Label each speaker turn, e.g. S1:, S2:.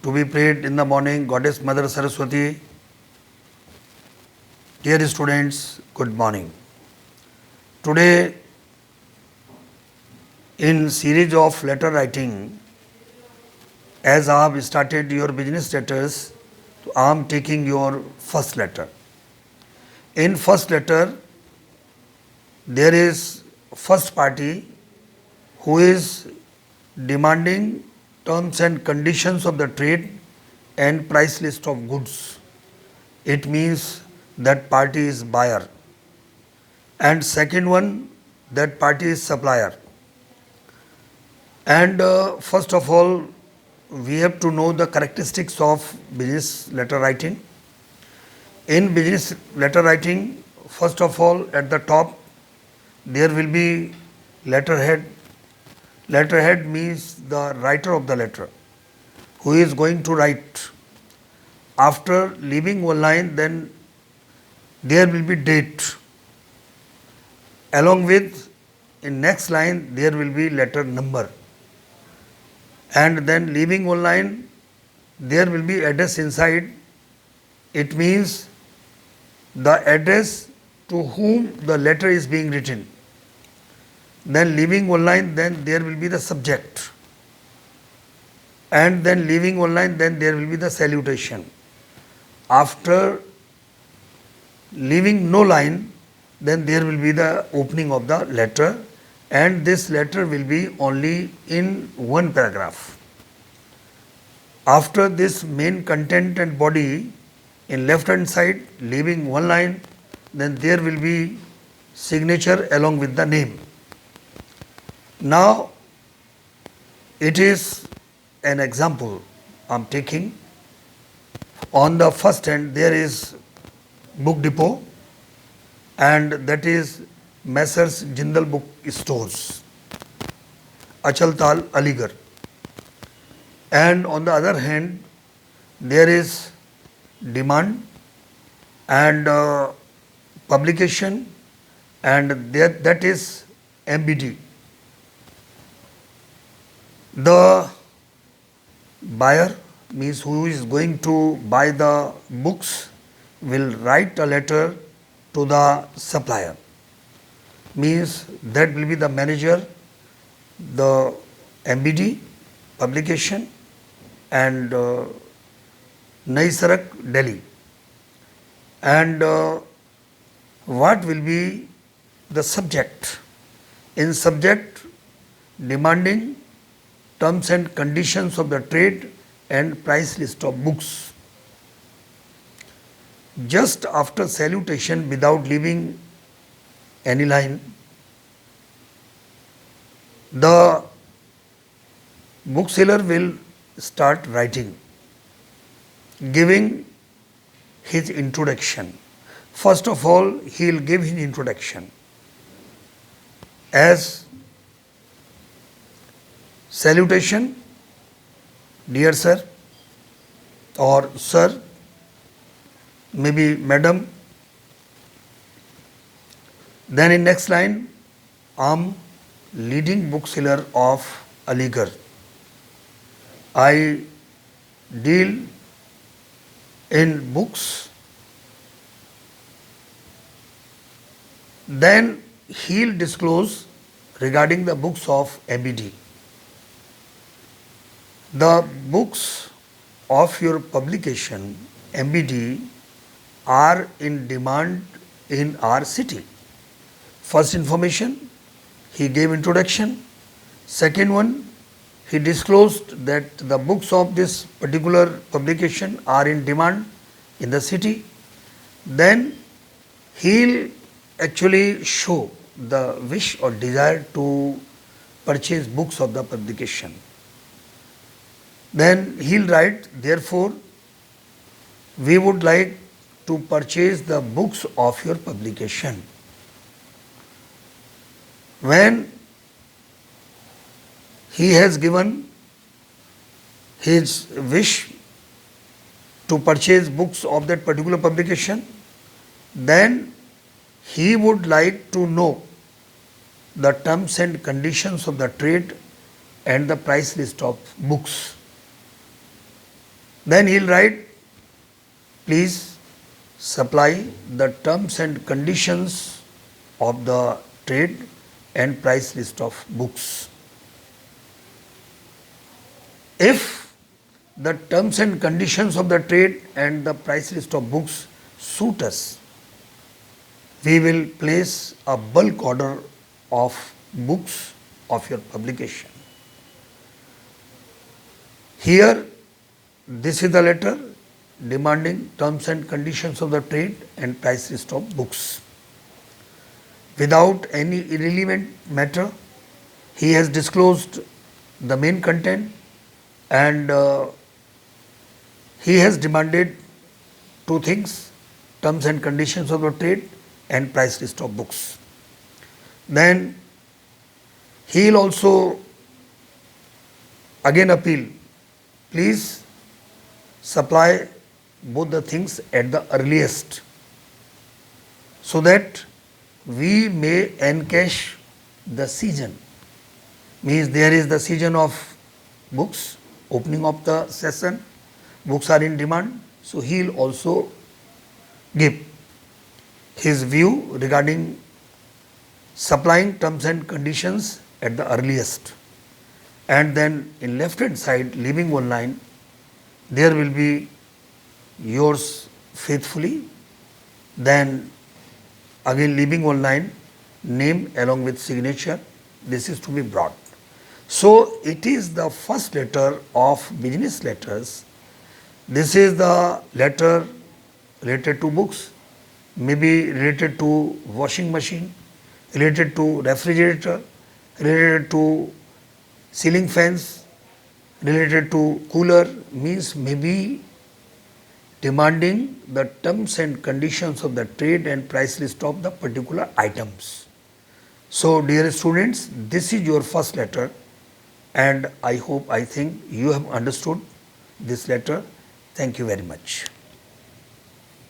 S1: to be prayed in the morning, Goddess Mother Saraswati. Dear students, good morning. Today, in series of letter writing, as I have started your business letters, I am taking your first letter. In first letter, there is first party who is demanding terms and conditions of the trade and price list of goods. It means that party is buyer. And second one, that party is supplier. And first of all, we have to know the characteristics of business letter writing. In business letter writing, first of all, at the top, there will be letterhead. Letterhead means the writer of the letter, who is going to write. After leaving one line, then there will be date. Along with, in next line, there will be letter number. And then leaving one line, there will be address inside. It means the address to whom the letter is being written. Then leaving one line, then there will be the subject. And then leaving one line, then there will be the salutation. After leaving no line, then there will be the opening of the letter, and this letter will be only in one paragraph. After this main content and body, in left hand side, leaving one line, then there will be signature along with the name. Now, it is an example I am taking. On the first hand, there is Book Depot, and that is Messrs. Jindal Book Stores, Achaltal, Aligarh. And on the other hand, there is demand and publication, and that is MBD. The buyer, means who is going to buy the books, will write a letter to the supplier. Means that will be the manager, the MBD, publication, and Nai Sarak, Delhi. And what will be the subject? In subject, demanding terms and conditions of the trade and price list of books. Just after salutation, without leaving any line, the bookseller will start writing, giving his introduction. First of all, he will give his introduction as salutation, dear sir, or sir, maybe madam. Then in next line, I am leading bookseller of Aligarh. I deal in books. Then he will disclose regarding the books of MBD. The books of your publication, MBD, are in demand in our city. First information, he gave introduction. Second one, he disclosed that the books of this particular publication are in demand in the city. Then he'll actually show the wish or desire to purchase books of the publication. Then he'll write, therefore, we would like to purchase the books of your publication. When he has given his wish to purchase books of that particular publication, then he would like to know the terms and conditions of the trade and the price list of books. Then he'll write, please supply the terms and conditions of the trade and price list of books. If the terms and conditions of the trade and the price list of books suit us, we will place a bulk order of books of your publication. Here, this is the letter demanding terms and conditions of the trade and price list of books. Without any irrelevant matter, he has disclosed the main content and he has demanded two things: terms and conditions of the trade and price list of books. Then he will also again appeal, please supply both the things at the earliest so that we may encash the season. Means there is the season of books, opening of the session, books are in demand, so he will also give his view regarding supplying terms and conditions at the earliest. And then in left hand side, leaving one line, there will be yours faithfully. Then again leaving one line, name along with signature. This is to be brought. So it is the first letter of business letters. This is the letter related to books, maybe related to washing machine, related to refrigerator, related to ceiling fans, related to cooler, means maybe demanding the terms and conditions of the trade and price list of the particular items. So dear students, this is your first letter and I think you have understood this letter. Thank you very much.